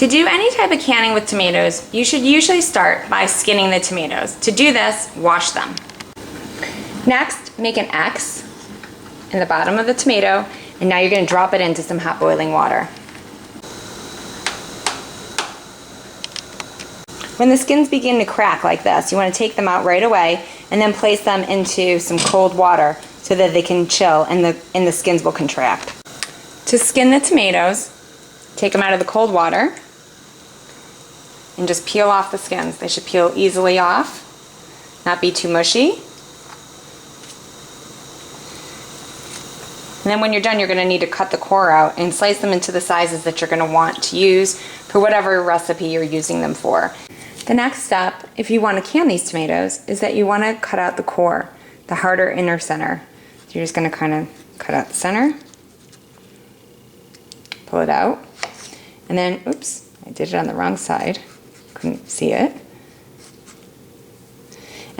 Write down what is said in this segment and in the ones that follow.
To do any type of canning with tomatoes, you should usually start by skinning the tomatoes. To do this, wash them. Next, make an X in the bottom of the tomato, and now you're going to drop it into some hot boiling water. When the skins begin to crack like this, you want to take them out right away and then place them into some cold water so that they can chill and the skins will contract. To skin the tomatoes, take them out of the cold water and just peel off the skins. They should peel easily off, not be too mushy. And then when you're done, you're going to need to cut the core out and slice them into the sizes that you're going to want to use for whatever recipe you're using them for. The next step, if you want to can these tomatoes, is that you want to cut out the core, the harder inner center. So you're just going to kind of cut out the center, pull it out, and then, oops, I did it on the wrong side, couldn't see it.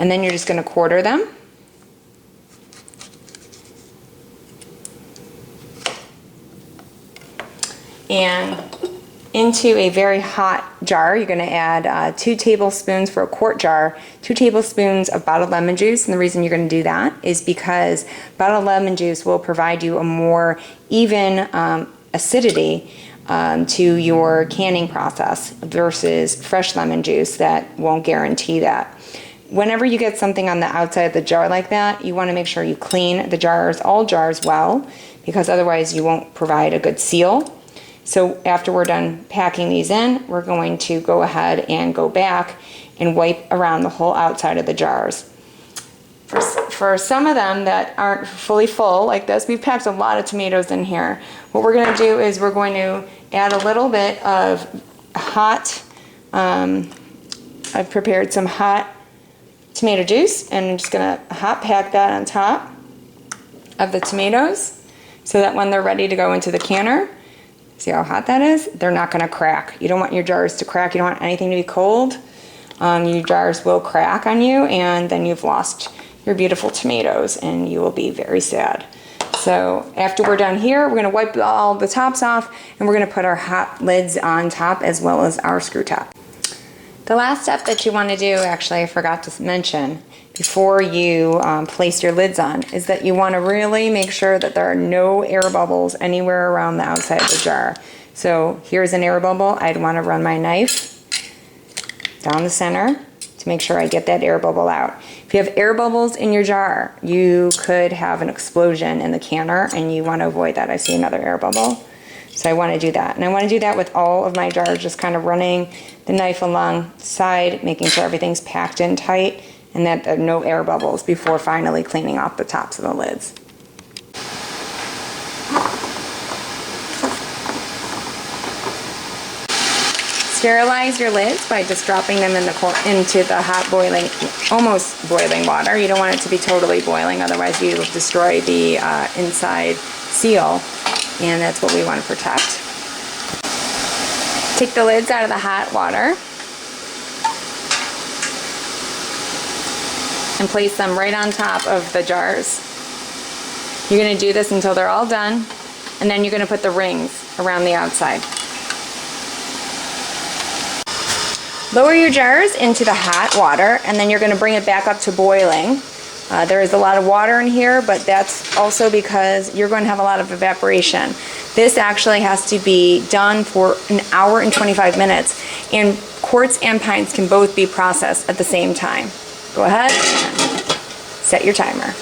And then you're just going to quarter them. And into a very hot jar, you're going to add 2 tablespoons for a quart jar, 2 tablespoons of bottled lemon juice. And the reason you're going to do that is because bottled lemon juice will provide you a more even acidity to your canning process versus fresh lemon juice that won't guarantee that. Whenever you get something on the outside of the jar like that, you want to make sure you clean the jars, all jars well, because otherwise you won't provide a good seal. So after we're done packing these in, we're going to go ahead and go back and wipe around the whole outside of the jars. For some of them that aren't fully full like this, we've packed a lot of tomatoes in here. What we're going to do is we're going to add a little bit of hot, I've prepared some hot tomato juice, and I'm just going to hot pack that on top of the tomatoes so that when they're ready to go into the canner, see how hot that is? They're not going to crack. You don't want your jars to crack. You don't want anything to be cold. Your jars will crack on you, and then you've lost your beautiful tomatoes, and you will be very sad. So after we're done here, we're going to wipe all the tops off, and we're going to put our hot lids on top as well as our screw top. The last step that you want to do, actually I forgot to mention, before you place your lids on, is that you want to really make sure that there are no air bubbles anywhere around the outside of the jar. So here's an air bubble. I'd want to run my knife down the center to make sure I get that air bubble out. If you have air bubbles in your jar, you could have an explosion in the canner, and you want to avoid that. I see another air bubble. So I want to do that. And I want to do that with all of my jars, just kind of running the knife along the side, making sure everything's packed in tight and that there are no air bubbles before finally cleaning off the tops of the lids. Sterilize your lids by just dropping them into the hot boiling, almost boiling water. You don't want it to be totally boiling, otherwise you will destroy the inside seal, and that's what we want to protect. Take the lids out of the hot water and place them right on top of the jars. You're going to do this until they're all done, and then you're going to put the rings around the outside. Lower your jars into the hot water, and then you're going to bring it back up to boiling. There is a lot of water in here, but that's also because you're going to have a lot of evaporation. This actually has to be done for an hour and 25 minutes, and quarts and pints can both be processed at the same time. Go ahead and set your timer.